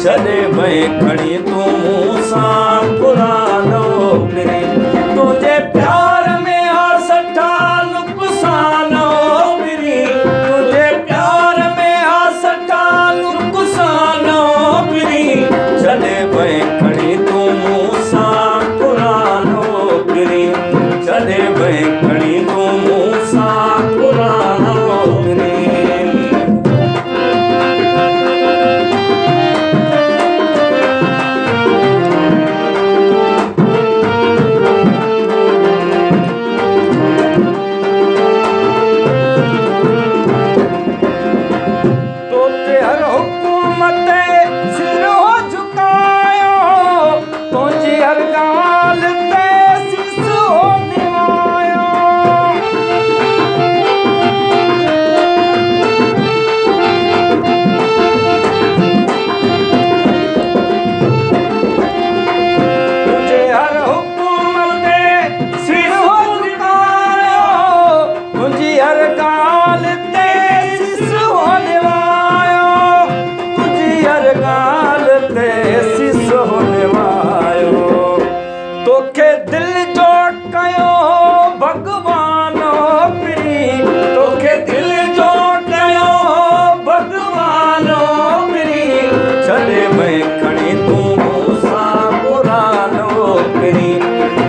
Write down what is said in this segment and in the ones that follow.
छॾे भई खणी तूं मूं सां पुरानो फिरी तुंहिंजे प्यार में हर सठा नुक़सानो फिरी तुंहिंजे प्यार में हर सठा नुक़सानो फिरी छॾे भई खणी तूं मूं सां पुरानो फिरी छॾे भई खणी तूं मूं सां पुरानो फिरी तोखे दिल जो कयो भगवानो फिरी तोखे दिल जो कयो भगवानो फिरी छॾे भई खणी तूं मूं सां पुरानो फिरी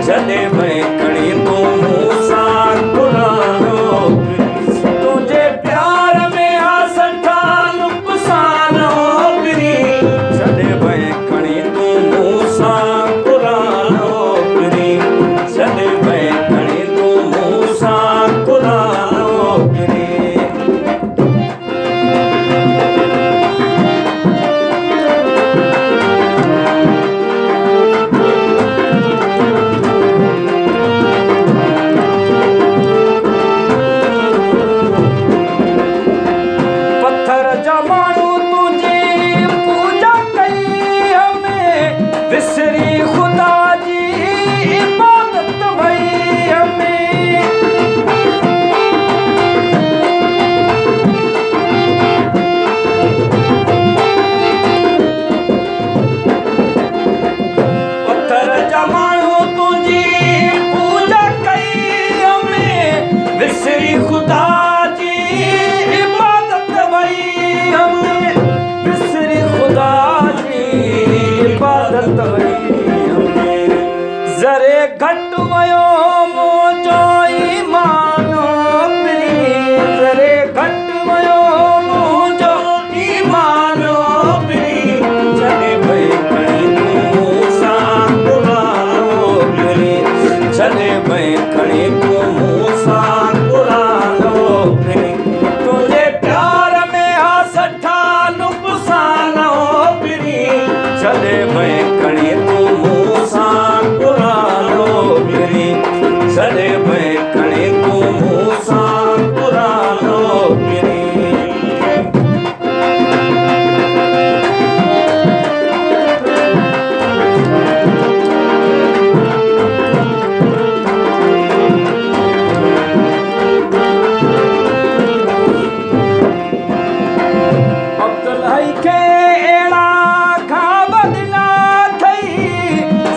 छॾे भई खणी तूं मूं सां पुरानो फिरी तुंहिंजे प्यार में आ सठा नुक़सानो फिरी छॾे भई खणी तूं मूं सां पुरानो छॾे भई खणी तूं मूं सां पुरानो फिरी पत्थर जा माण्हू तुंहिंजी पूजा कई हमें विसरी ख़ुदा जी इबादत भई हमें पत्थर जा माण्हू तुंहिंजी पूजा कई हमें विसरी ख़ुदा जी इबादत भई हमें विसरी ख़ुदा जी इबादत भई हमें ज़रे घटि वियो मुंहिंजो ईमानो फिरी ज़रे घटि वियो मुंहिंजो ईमानो फिरी छॾे भई खणी तूं मूं सां पुरानो फिरी छॾे भई खणी तूं मूं सां पुरानो फिरी तुंहिंजे प्यार में आ सठा नुक़सानो फिरी छॾे भई खणी तूं मूं सां पुरानो फिरी छॾे भई खणी तूं मूं सां पुरानो फिरी अब्दुल्लाह खे अहिड़ा ख़्वाब ॾिना अथई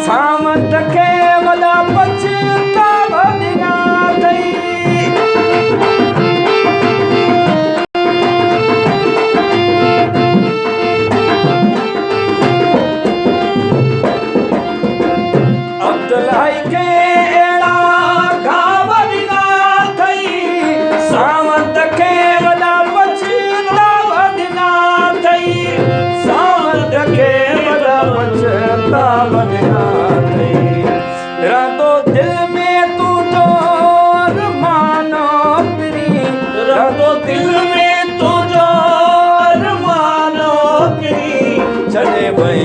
सामंत खे वॾा पछतावा ॾिना अथई अब्दुल्लाह खे अहिड़ा ख़्वाब ॾिना अथई सामंत खे वॾा पछतावा ॾिना अथई सामंत खे वॾा पछतावा ॾिना अथई रहंदो दिल में तुंहिंजो अरमानो फिरी रहंदो दिल में तुंहिंजो अरमानो फिरी छॾे भई